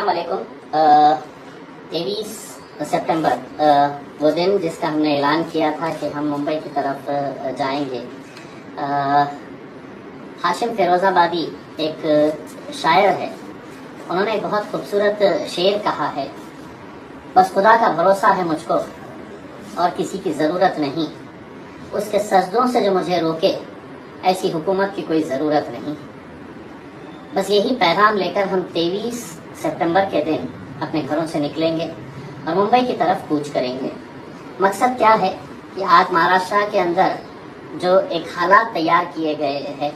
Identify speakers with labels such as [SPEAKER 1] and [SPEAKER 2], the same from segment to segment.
[SPEAKER 1] वालेकुम। 23 सितंबर वो दिन जिसका हमने ऐलान किया था कि हम मुंबई की तरफ जाएंगे। हाशिम फिरोजाबादी एक शायर है, उन्होंने एक बहुत खूबसूरत शेर कहा है, बस खुदा का भरोसा है मुझको और किसी की ज़रूरत नहीं, उसके सजदों से जो मुझे रोके ऐसी हुकूमत की कोई ज़रूरत नहीं। बस यही पैगाम लेकर हम 23 सितंबर के दिन अपने घरों से निकलेंगे और मुंबई की तरफ कूच करेंगे। मकसद क्या है कि आज महाराष्ट्र के अंदर जो एक हालात तैयार किए गए हैं,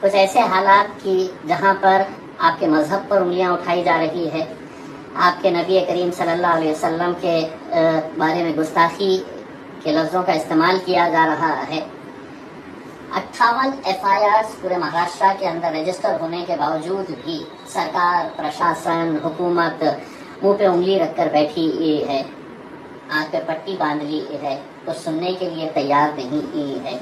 [SPEAKER 1] कुछ ऐसे हालात कि जहां पर आपके मजहब पर उंगलियां उठाई जा रही है, आपके नबी करीम सल्लल्लाहु अलैहि वसल्लम के बारे में गुस्ताखी के लफ्ज़ों का इस्तेमाल किया जा रहा है। 58 FIRs पूरे महाराष्ट्र के अंदर रजिस्टर होने के बावजूद भी सरकार, प्रशासन, हुकूमत मुंह पे उंगली रखकर बैठी है, आंख पे पट्टी बांध ली है, कुछ सुनने के लिए तैयार नहीं है।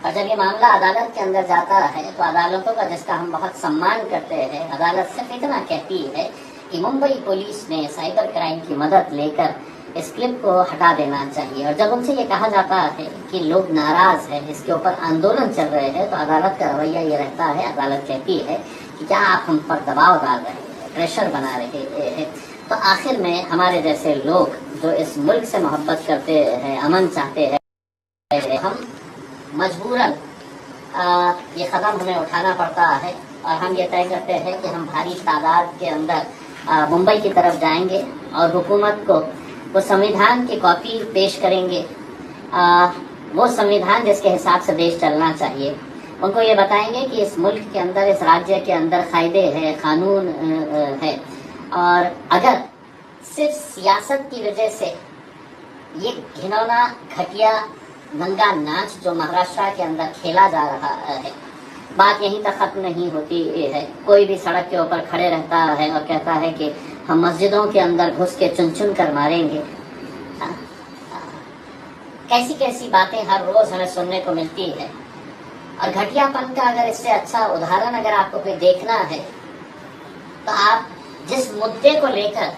[SPEAKER 1] और जब ये मामला अदालत के अंदर जाता है तो अदालतों का, जिसका हम बहुत सम्मान करते हैं, अदालत सिर्फ इतना कहती है कि मुंबई पुलिस ने साइबर क्राइम की मदद लेकर इस क्लिप को हटा देना चाहिए। और जब उनसे ये कहा जाता है कि लोग नाराज हैं, इसके ऊपर आंदोलन चल रहे हैं, तो अदालत का रवैया ये रहता है, अदालत कहती है कि क्या आप हम पर दबाव डाल रहे हैं, प्रेशर बना रहे हैं। तो आखिर में हमारे जैसे लोग जो इस मुल्क से मोहब्बत करते हैं, अमन चाहते हैं, हम मजबूरन ये कदम हमें उठाना पड़ता है और हम ये तय करते हैं कि हम भारी तादाद के अंदर मुंबई की तरफ जाएंगे और हुकूमत को वो संविधान की कॉपी पेश करेंगे, वो संविधान जिसके हिसाब से देश चलना चाहिए। उनको ये बताएंगे कि इस मुल्क के अंदर, इस राज्य के अंदर कायदे हैं, कानून है, और अगर सिर्फ सियासत की वजह से ये घिनौना, घटिया, नंगा नाच जो महाराष्ट्र के अंदर खेला जा रहा है, बात यहीं तक खत्म नहीं होती है। कोई भी सड़क के ऊपर खड़े रहता है और कहता है कि हम मस्जिदों के अंदर घुस के चुन चुन कर मारेंगे। कैसी कैसी बातें हर रोज हमें सुनने को मिलती है। और घटियापन का अगर इससे अच्छा उदाहरण अगर आपको कोई देखना है, तो आप जिस मुद्दे को लेकर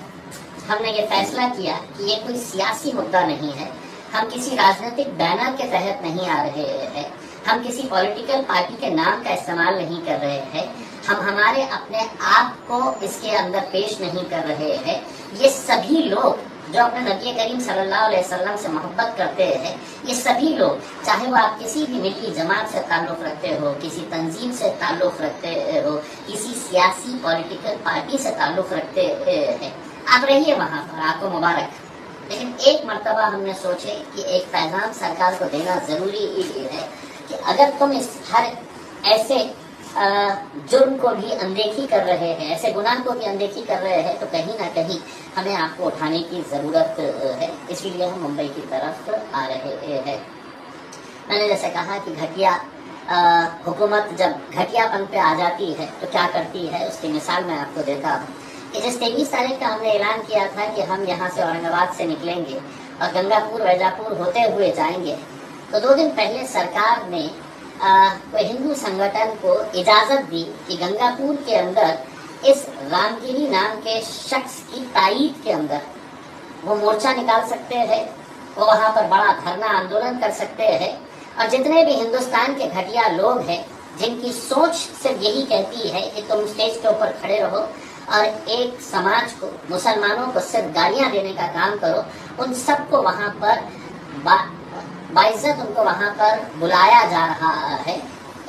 [SPEAKER 1] हमने ये फैसला किया कि ये कोई सियासी मुद्दा नहीं है, हम किसी राजनीतिक बैनर के तहत नहीं आ रहे हैं, हम किसी पॉलिटिकल पार्टी के नाम का इस्तेमाल नहीं कर रहे हैं, हम हमारे अपने आप को इसके अंदर पेश नहीं कर रहे हैं। ये सभी लोग जो अपने नबी करीम सल्लल्लाहु अलैहि वसल्लम से मोहब्बत करते हैं, ये सभी लोग, चाहे वो आप किसी भी मिल्की जमात से ताल्लुक़ रखते हो, किसी तंजीम से ताल्लुक़ रखते हो, किसी सियासी पॉलिटिकल पार्टी से ताल्लुक़ रखते हैं, आप रहिए वहाँ पर, आपको मुबारक। लेकिन एक मर्तबा हमने सोचे कि एक पैगाम सरकार को देना ज़रूरी है कि अगर तुम इस हर ऐसे जुर्म को भी अनदेखी कर रहे हैं, ऐसे गुनाह को भी अनदेखी कर रहे हैं, तो कहीं ना कहीं हमें आपको उठाने की ज़रूरत है। इसीलिए हम मुंबई की तरफ आ रहे हैं। मैंने जैसे कहा कि घटिया हुकूमत जब घटियापन पे आ जाती है तो क्या करती है, उसकी मिसाल मैं आपको देता हूँ कि जिस 23 तारीख का हमने ऐलान किया था कि हम यहाँ से औरंगाबाद से निकलेंगे और गंगापुर, वैजापुर होते हुए जाएंगे, तो 2 दिन पहले सरकार ने कोई हिंदू संगठन को इजाज़त दी कि गंगापुर के अंदर इस रामगिरी नाम के शख्स की ताईद के अंदर वो मोर्चा निकाल सकते हैं, वो वहाँ पर बड़ा धरना आंदोलन कर सकते हैं। और जितने भी हिंदुस्तान के घटिया लोग हैं जिनकी सोच सिर्फ यही कहती है कि तुम स्टेज के ऊपर खड़े रहो और एक समाज को, मुसलमानों को सिर्फ गालियाँ देने का काम करो, उन सबको वहाँ पर बाइज्जत उनको वहाँ पर बुलाया जा रहा है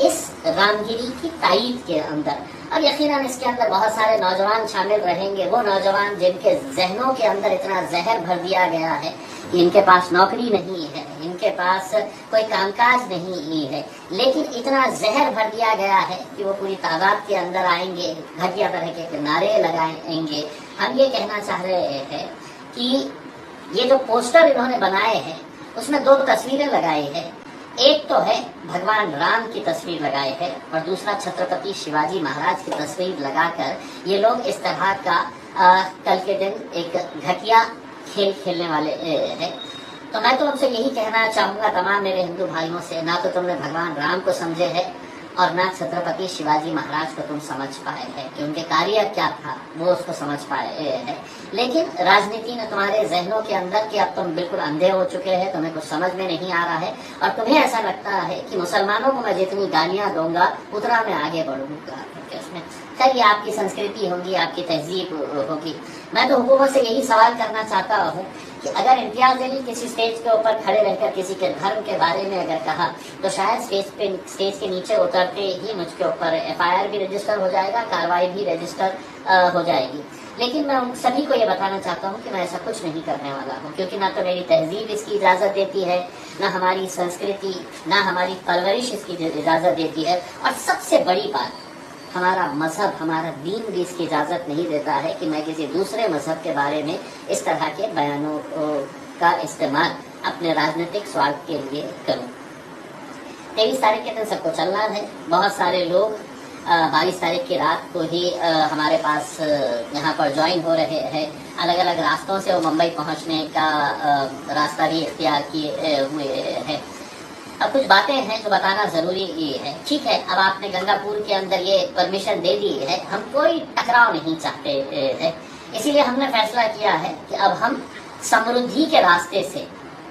[SPEAKER 1] इस रामगिरी की ताईद के अंदर। और यकीनन इसके अंदर बहुत सारे नौजवान शामिल रहेंगे, वो नौजवान जिनके जहनों के अंदर इतना जहर भर दिया गया है कि इनके पास नौकरी नहीं है, इनके पास कोई कामकाज नहीं है, लेकिन इतना जहर भर दिया गया है कि वो पूरी तादाद के अंदर आएंगे, घटिया तरह के नारे लगाएंगे। हम ये कहना चाह रहे हैं कि ये जो पोस्टर इन्होंने बनाए हैं उसमें 2 तस्वीरें लगाई है। एक तो है भगवान राम की तस्वीर लगाए है और दूसरा छत्रपति शिवाजी महाराज की तस्वीर लगाकर ये लोग इस तरह का कल के दिन एक घटिया खेल खेलने वाले हैं। तो मैं तो उनसे यही कहना चाहूँगा, तमाम मेरे हिंदू भाइयों से, ना तो तुमने भगवान राम को समझे है और ना छत्रपति शिवाजी महाराज को तुम समझ पाए हैं कि उनके कार्य क्या था, वो उसको समझ पाए हैं। लेकिन राजनीति ने तुम्हारे जहनों के अंदर कि अब तुम बिल्कुल अंधे हो चुके हैं, तुम्हें कुछ समझ में नहीं आ रहा है और तुम्हें ऐसा लगता है कि मुसलमानों को मैं जितनी गालियां दूंगा उतना मैं आगे बढ़ूंगा। उसमें खैर ये आपकी संस्कृति होगी, आपकी तहजीब होगी। मैं तो हुकूमत से यही सवाल करना चाहता हूँ कि अगर इम्तियाज अली किसी स्टेज के ऊपर खड़े रहकर किसी के धर्म के बारे में अगर कहा तो शायद स्टेज के नीचे उतरते ही मुझके ऊपर FIR भी रजिस्टर हो जाएगा, कार्रवाई भी रजिस्टर हो जाएगी। लेकिन मैं उन सभी को ये बताना चाहता हूँ कि मैं ऐसा कुछ नहीं करने वाला हूँ, क्योंकि ना तो मेरी तहजीब इसकी इजाज़त देती है, ना हमारी संस्कृति, ना हमारी परवरिश इसकी इजाज़त देती है, और सबसे बड़ी बात हमारा मजहब, हमारा दीन भी इसकी इजाज़त नहीं देता है कि मैं किसी दूसरे मजहब के बारे में इस तरह के बयानों का इस्तेमाल अपने राजनीतिक स्वार्थ के लिए करूं। 23 तारीख के दिन सबको चलना है। बहुत सारे लोग 22 तारीख की रात को ही हमारे पास यहाँ पर ज्वाइन हो रहे हैं। अलग अलग रास्तों से वो मुंबई पहुँचने का रास्ता भी इख्तियार किए हुए हैं। अब कुछ बातें हैं जो बताना जरूरी है। ठीक है, अब आपने गंगापुर के अंदर ये परमिशन दे दी है, हम कोई टकराव नहीं चाहते हैं, इसीलिए हमने फैसला किया है कि अब हम समृद्धि के रास्ते से,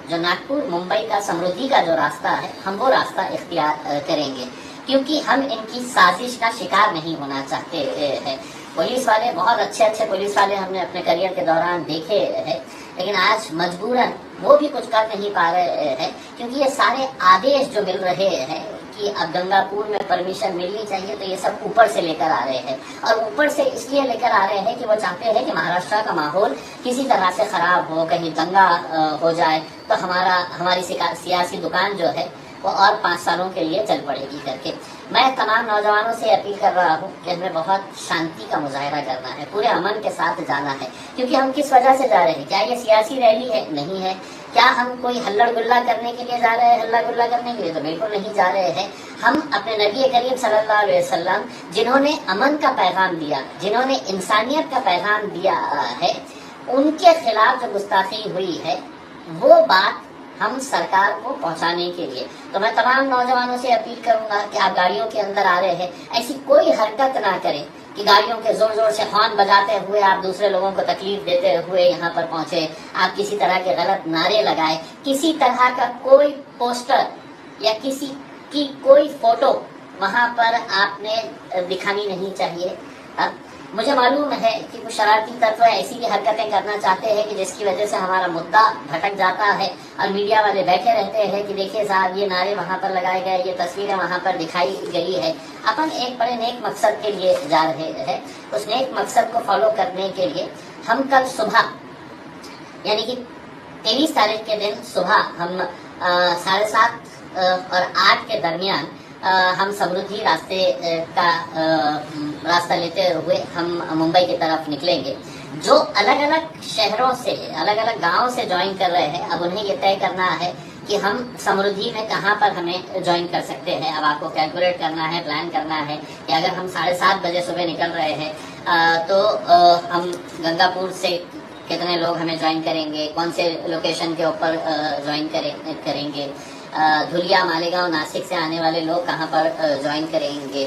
[SPEAKER 1] जो नागपुर मुंबई का समृद्धि का जो रास्ता है, हम वो रास्ता इख्तियार करेंगे, क्योंकि हम इनकी साजिश का शिकार नहीं होना चाहते हैं। पुलिस वाले बहुत अच्छे पुलिस वाले हमने अपने करियर के दौरान देखे हैं, लेकिन आज मजबूरन वो भी कुछ कर नहीं पा रहे हैं, क्योंकि ये सारे आदेश जो मिल रहे हैं कि अब गंगापुर में परमिशन मिलनी चाहिए, तो ये सब ऊपर से लेकर आ रहे हैं। और ऊपर से इसलिए लेकर आ रहे हैं कि वो चाहते हैं कि महाराष्ट्र का माहौल किसी तरह से खराब हो, कहीं दंगा हो जाए तो हमारी सियासी दुकान जो है वो और 5 सालों के लिए चल पड़ेगी करके। मैं तमाम नौजवानों से अपील कर रहा हूँ कि हमें बहुत शांति का मुजाहरा करना है, पूरे अमन के साथ जाना है, क्योंकि हम किस वजह से जा रहे हैं? क्या ये सियासी रैली है? नहीं है। क्या हम कोई हल्लड़ गुल्ला करने के लिए जा रहे हैं? हल्ला गुल्ला करने के लिए तो बिल्कुल नहीं जा रहे हैं। हम अपने नबी करीम सल्लल्लाहु अलैहि वसल्लम, जिन्होंने अमन का पैगाम दिया, जिन्होंने इंसानियत का पैगाम दिया है, उनके खिलाफ जो गुस्ताखी हुई है वो बात हम सरकार को पहुंचाने के लिए, तो मैं तमाम नौजवानों से अपील करूंगा कि आप गाड़ियों के अंदर आ रहे हैं, ऐसी कोई हरकत ना करें कि गाड़ियों के जोर जोर से हॉर्न बजाते हुए आप दूसरे लोगों को तकलीफ देते हुए यहाँ पर पहुंचे, आप किसी तरह के गलत नारे लगाए, किसी तरह का कोई पोस्टर या किसी की कोई फोटो वहाँ पर आपने दिखानी नहीं चाहिए। मुझे मालूम है कि कुछ शरारती तत्व ऐसी भी हरकतें करना चाहते हैं कि जिसकी वजह से हमारा मुद्दा भटक जाता है और मीडिया वाले बैठे रहते हैं कि देखिए साहब ये नारे वहाँ पर लगाए गए, ये तस्वीरें वहाँ पर दिखाई गई है। अपन एक बड़े नेक मकसद के लिए जा रहे हैं, उस नेक मकसद को फॉलो करने के लिए हम कल सुबह यानी कि 23 तारीख के दिन सुबह हम 7:30 और 8 के दरमियान हम समृद्धि रास्ते का रास्ता लेते हुए हम मुंबई की तरफ निकलेंगे। जो अलग अलग शहरों से, अलग अलग गांवों से ज्वाइन कर रहे हैं, अब उन्हें ये तय करना है कि हम समृद्धि में कहां पर हमें ज्वाइन कर सकते हैं। अब आपको कैलकुलेट करना है, प्लान करना है कि अगर हम 7:30 बजे सुबह निकल रहे हैं तो हम गंगापुर से कितने लोग हमें ज्वाइन करेंगे, कौन से लोकेशन के ऊपर ज्वाइन करेंगे, धुलिया, मालेगांव, नासिक से आने वाले लोग कहाँ पर ज्वाइन करेंगे,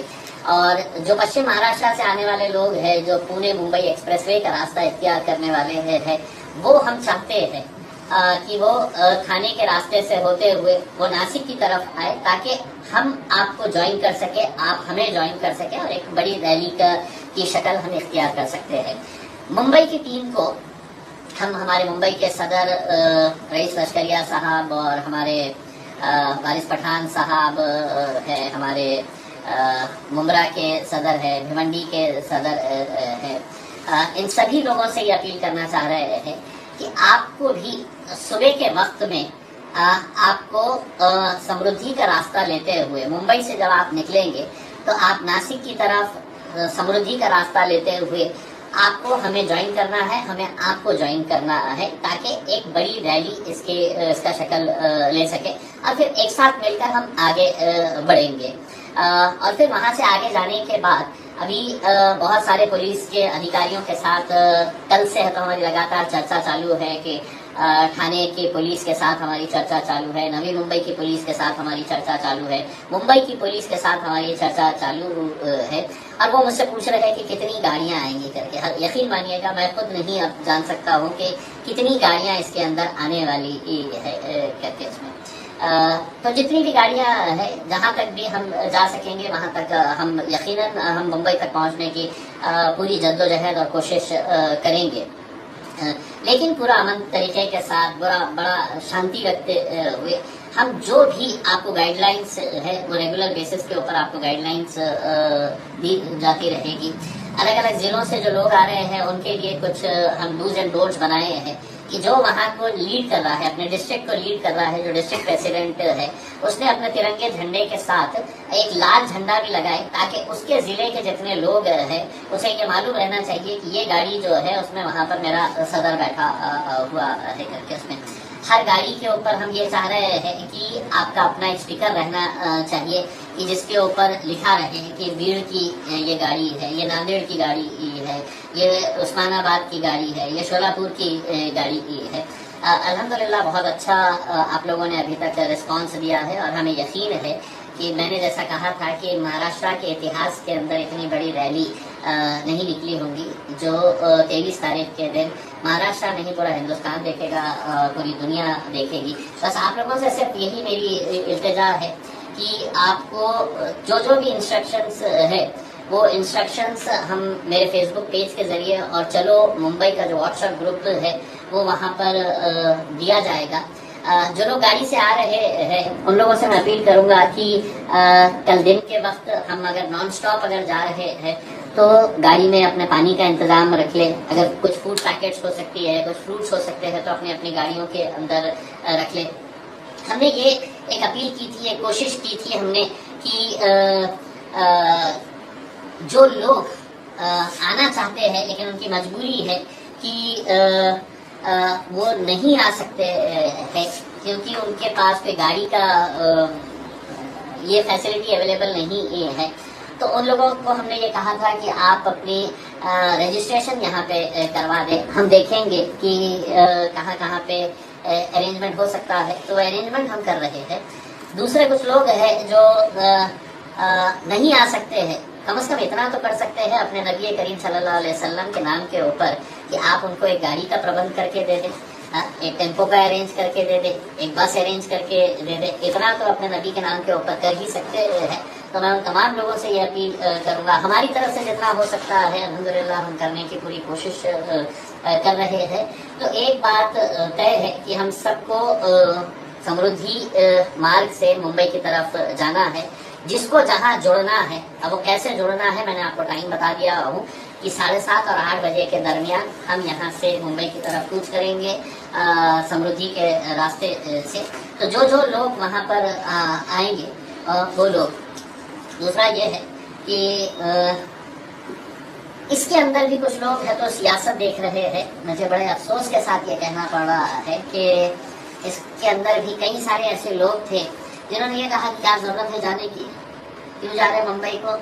[SPEAKER 1] और जो पश्चिम महाराष्ट्र से आने वाले लोग हैं, जो पुणे मुंबई एक्सप्रेसवे का रास्ता इख्तियार करने वाले हैं, वो हम चाहते हैं कि वो थाने के रास्ते से होते हुए वो नासिक की तरफ आए, ताकि हम आपको ज्वाइन कर सके, आप हमें ज्वाइन कर सके और एक बड़ी रैली की शक्ल हम इख्तियार कर सकते हैं। मुंबई की टीम को हम हमारे मुंबई के सदर रईस लश्करिया साहब और हमारे वारिस पठान साहब है, हमारे मुमरा के सदर है, भिवंडी के सदर है, इन सभी लोगों से ये अपील करना चाह रहे हैं कि आपको भी सुबह के वक्त में आपको समृद्धि का रास्ता लेते हुए मुंबई से जब आप निकलेंगे तो आप नासिक की तरफ समृद्धि का रास्ता लेते हुए आपको हमें ज्वाइन करना है, हमें आपको ज्वाइन करना है, ताकि एक बड़ी रैली इसका शक्ल ले सके और फिर एक साथ मिलकर हम आगे बढ़ेंगे। और फिर वहां से आगे जाने के बाद अभी बहुत सारे पुलिस के अधिकारियों के साथ कल से है तो हमारी लगातार चर्चा चालू है कि ठाणे की पुलिस के साथ हमारी चर्चा चालू है, नवी मुंबई की पुलिस के साथ हमारी चर्चा चालू है, मुंबई की पुलिस के साथ हमारी चर्चा चालू है। और वो मुझसे पूछ रहे हैं कि कितनी गाड़ियां आएंगी करके। यकीन मानिएगा मैं खुद नहीं अब जान सकता हूँ कि कितनी गाड़ियां इसके अंदर आने वाली है करके इसमें। तो जितनी भी गाड़ियां हैं, जहां तक भी हम जा सकेंगे वहां तक हम यकीनन हम मुंबई तक पहुंचने की पूरी जद्दोजहद और कोशिश करेंगे, लेकिन पूरा अमन तरीके के साथ बड़ा शांति रखते हुए हम जो भी आपको गाइडलाइंस है वो रेगुलर बेसिस के ऊपर आपको गाइडलाइंस दी जाती रहेगी। अलग अलग जिलों से जो लोग आ रहे हैं उनके लिए कुछ हम डूज एंड डोंट्स बनाए हैं कि जो वहाँ को लीड कर रहा है, अपने डिस्ट्रिक्ट को लीड कर रहा है, जो डिस्ट्रिक्ट प्रेसिडेंट है, उसने अपने तिरंगे झंडे के साथ एक लाल झंडा भी लगाए ताकि उसके जिले के जितने लोग हैं उसे ये मालूम रहना चाहिए कि ये गाड़ी जो है उसमें वहाँ पर मेरा सदर बैठा हुआ है करके। उसमें हर गाड़ी के ऊपर हम ये चाह रहे हैं कि आपका अपना एक स्टिकर रहना चाहिए कि जिसके ऊपर लिखा रहे कि बीड़ की ये गाड़ी है, ये नांदेड़ की गाड़ी है, ये उस्मानाबाद की गाड़ी है, ये शोलापुर की गाड़ी है। अल्हम्दुलिल्लाह बहुत अच्छा आप लोगों ने अभी तक रिस्पांस दिया है और हमें यकीन है कि मैंने जैसा कहा था कि महाराष्ट्र के इतिहास के अंदर इतनी बड़ी रैली नहीं निकली होंगी जो 23 तारीख के दिन महाराष्ट्र नहीं पूरा हिंदुस्तान देखेगा, पूरी दुनिया देखेगी। बस आप लोगों से सिर्फ यही मेरी इल्तिजा है कि आपको जो भी इंस्ट्रक्शंस है वो इंस्ट्रक्शंस हम मेरे फेसबुक पेज के जरिए और चलो मुंबई का जो व्हाट्सएप ग्रुप है वो वहाँ पर दिया जाएगा। जो लोग गाड़ी से आ रहे हैं उन लोगों से मैं अपील करूंगा कि कल दिन के वक्त हम अगर नॉन स्टॉप अगर जा रहे हैं तो गाड़ी में अपने पानी का इंतजाम रख ले। अगर कुछ फूड पैकेट्स हो सकती है, कुछ फ्रूट्स हो सकते हैं तो अपनी अपनी गाड़ियों के अंदर रख ले। हमने ये एक अपील की थी, एक कोशिश की थी हमने कि जो लोग आना चाहते हैं लेकिन उनकी मजबूरी है कि वो नहीं आ सकते हैं क्योंकि उनके पास कोई गाड़ी का ये फैसिलिटी अवेलेबल नहीं है, तो उन लोगों को हमने ये कहा था कि आप अपनी रजिस्ट्रेशन यहाँ पे करवा दें। हम देखेंगे कि कहाँ कहाँ पे अरेंजमेंट हो सकता है, तो अरेंजमेंट हम कर रहे हैं। दूसरे कुछ लोग हैं जो नहीं आ सकते हैं, कम से कम इतना तो कर सकते हैं अपने नबी करीम सल्लल्लाहु अलैहि वसल्लम के नाम के ऊपर कि आप उनको एक गाड़ी का प्रबंध करके दे दें, एक टेम्पो का अरेंज करके दे दे, एक बस अरेंज करके दे दे। इतना तो अपने नबी के नाम के ऊपर कर ही सकते हैं। तो मैं उन तमाम लोगों से ये अपील करूंगा, हमारी तरफ से जितना हो सकता है अल्हम्दुलिल्लाह हम करने की पूरी कोशिश कर रहे हैं। तो एक बात तय है कि हम सबको समृद्धि मार्ग से मुंबई की तरफ जाना है। जिसको जहाँ जुड़ना है, अब वो कैसे जुड़ना है मैंने आपको टाइम बता दिया हूँ कि 7:30 और 8 बजे के दरमियान हम यहाँ से मुंबई की तरफ कूच करेंगे समृद्धि के रास्ते से। तो जो लोग वहाँ पर आएंगे वो लोग। दूसरा ये है कि इसके अंदर भी कुछ लोग हैं तो सियासत देख रहे हैं। मुझे बड़े अफसोस के साथ ये कहना पड़ रहा है कि इसके अंदर भी कई सारे ऐसे लोग थे जिन्होंने ये कहा कि क्या जरूरत है जाने की, क्यों जा रहे मुंबई को,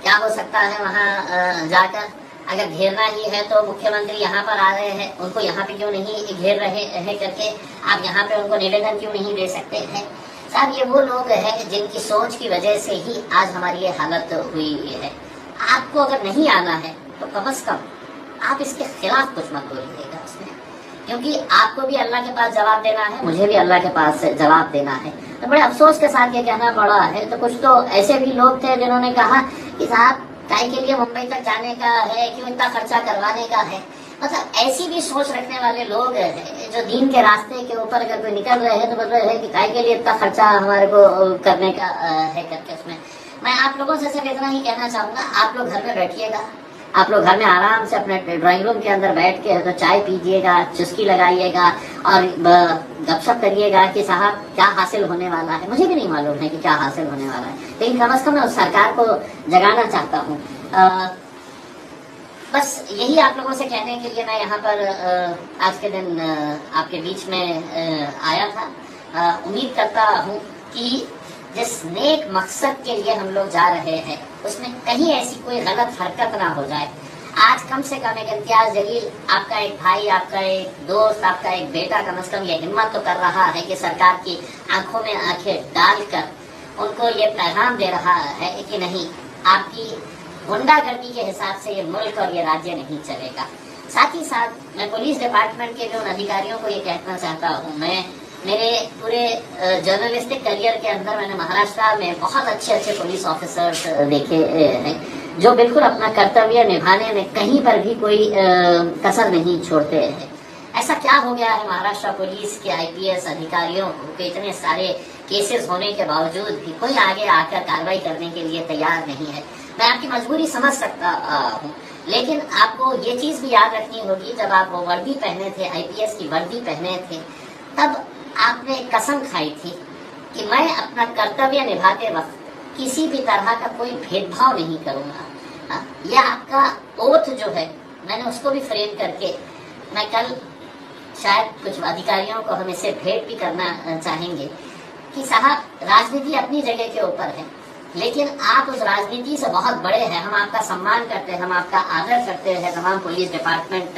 [SPEAKER 1] क्या हो सकता है वहाँ जाकर, अगर घेरना ही है तो मुख्यमंत्री यहाँ पर आ रहे हैं, उनको यहाँ पे क्यों नहीं घेर रहे हैं करके आप यहाँ पे उनको निवेदन क्यों नहीं दे सकते हैं। साहब ये वो लोग हैं जिनकी सोच की वजह से ही आज हमारी ये हालत हुई है। आपको अगर नहीं आना है तो कम से कम आप इसके खिलाफ कुछ मत बोलिएगा उसमें, क्योंकि आपको भी अल्लाह के पास जवाब देना है, मुझे भी अल्लाह के पास जवाब देना है। तो बड़े अफसोस के साथ ये कहना पड़ा है। तो कुछ तो ऐसे भी लोग थे जिन्होंने कहा कि साहब काय के लिए मुंबई तक जाने का है, क्यों इतना खर्चा करवाने का है। मतलब ऐसी भी सोच रखने वाले लोग हैं जो दीन के रास्ते के ऊपर अगर कोई निकल रहे हैं तो बोल रहे हैं कि काय के लिए इतना खर्चा हमारे को करने का है करके। उसमें मैं आप लोगों से सिर्फ इतना ही कहना चाहूंगा, आप लोग घर में बैठिएगा, आप लोग घर में आराम से अपने ड्राइंग रूम के अंदर बैठ के तो चाय पीजिएगा, चुस्की लगाइएगा और गपशप करिएगा कि साहब क्या हासिल होने वाला है। मुझे भी नहीं मालूम है कि क्या हासिल होने वाला है, लेकिन कम से कम मैं उस सरकार को जगाना चाहता हूँ। बस यही आप लोगों से कहने के लिए मैं यहाँ पर आज के दिन आपके बीच में आया था। उम्मीद करता हूँ कि जिस नेक मकसद के लिए हम लोग जा रहे हैं उसमें कहीं ऐसी कोई गलत हरकत ना हो जाए। आज कम से कम एक इम्तियाज जलील, आपका एक भाई, आपका एक दोस्त, आपका एक बेटा कम से कम ये हिम्मत तो कर रहा है कि सरकार की आंखों में आंखें डालकर उनको ये पैगाम दे रहा है कि नहीं, आपकी गुंडागर्दी के हिसाब से ये मुल्क और ये राज्य नहीं चलेगा। साथ ही साथ मैं पुलिस डिपार्टमेंट के जो अधिकारियों को ये कहना चाहता हूँ, मैं मेरे पूरे जर्नलिस्टिक करियर के अंदर मैंने महाराष्ट्र में बहुत अच्छे पुलिस ऑफिसर्स देखे हैं जो बिल्कुल अपना कर्तव्य निभाने में कहीं पर भी कोई कसर नहीं छोड़ते हैं। ऐसा क्या हो गया है महाराष्ट्र पुलिस के IPS अधिकारियों को इतने सारे केसेस होने के बावजूद भी कोई आगे आकर कार्रवाई करने के लिए तैयार नहीं है। मैं आपकी मजबूरी समझ सकता हूँ, लेकिन आपको ये चीज भी याद रखनी होगी, जब आप वो वर्दी पहने थे, IPS की वर्दी पहने थे, तब आपने कसम खाई थी कि मैं अपना कर्तव्य निभाते वक्त किसी भी तरह का कोई भेदभाव नहीं करूंगा। यह आपका ओथ जो है, मैंने उसको भी फ्रेम करके मैं कल शायद कुछ अधिकारियों को हम इसे भेंट भी करना चाहेंगे कि साहब, राजनीति अपनी जगह के ऊपर है, लेकिन आप उस राजनीति से बहुत बड़े हैं। हम आपका सम्मान करते हैं, हम आपका आदर करते हैं तमाम पुलिस डिपार्टमेंट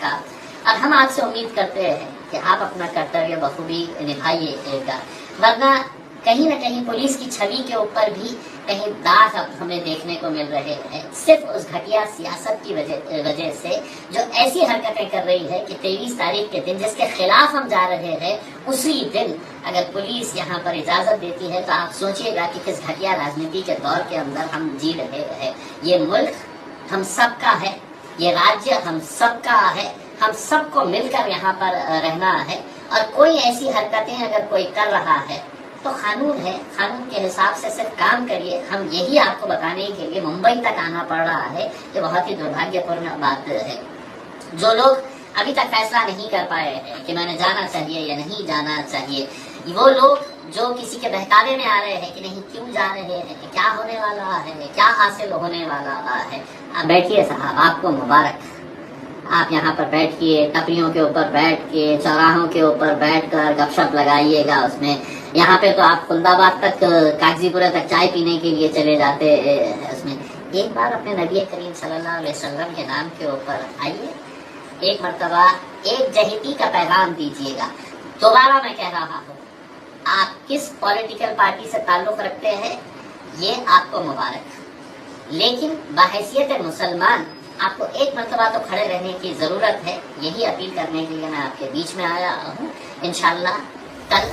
[SPEAKER 1] का, और हम आपसे उम्मीद करते हैं कि आप अपना कर्तव्य बखूबी निभाइएगा, वरना कहीं न कहीं पुलिस की छवि के ऊपर भी कहीं दाग हमें देखने को मिल रहे हैं, सिर्फ उस घटिया सियासत की वजह से जो ऐसी हरकतें कर रही है कि 23 तारीख के दिन जिसके खिलाफ हम जा रहे हैं, उसी दिन अगर पुलिस यहाँ पर इजाजत देती है तो आप सोचिएगा कि किस घटिया राजनीति के दौर के अंदर हम जी रहे हैं। ये मुल्क हम सबका है, ये राज्य हम सबका है, हम सबको मिलकर यहाँ पर रहना है, और कोई ऐसी हरकतें अगर कोई कर रहा है तो कानून है, कानून के हिसाब से सिर्फ काम करिए। हम यही आपको बताने के लिए मुंबई तक आना पड़ रहा है। ये बहुत ही दुर्भाग्यपूर्ण बात है। जो लोग अभी तक फैसला नहीं कर पाए हैं कि मैंने जाना चाहिए या नहीं जाना चाहिए, वो लोग जो किसी के बहकावे में आ रहे हैं कि नहीं क्यों जा रहे हैं, क्या होने वाला है, क्या हासिल होने वाला है, आप बैठिए साहब, आपको मुबारक। आप यहाँ पर बैठिए, टपरियों के ऊपर बैठ के, चौराहों के ऊपर बैठकर गपशप लगाइएगा। उसमें यहाँ पे तो आप खुलदाबाद तक, कागजीपुरा तक चाय पीने के लिए चले जाते हैं। उसमें एक बार अपने नबी करीम सल्लल्लाहु अलैहि वसल्लम के नाम के ऊपर आइए, एक मर्तबा एक जहीती का पैगाम दीजिएगा। दोबारा मैं कह रहा हूँ, आप किस पॉलिटिकल पार्टी से ताल्लुक रखते हैं ये आपको मुबारक, लेकिन बाहैसियत मुसलमान आपको एक मर्तबा तो खड़े रहने की जरूरत है। यही अपील करने के लिए मैं आपके बीच में आया हूँ। इंशाल्लाह कल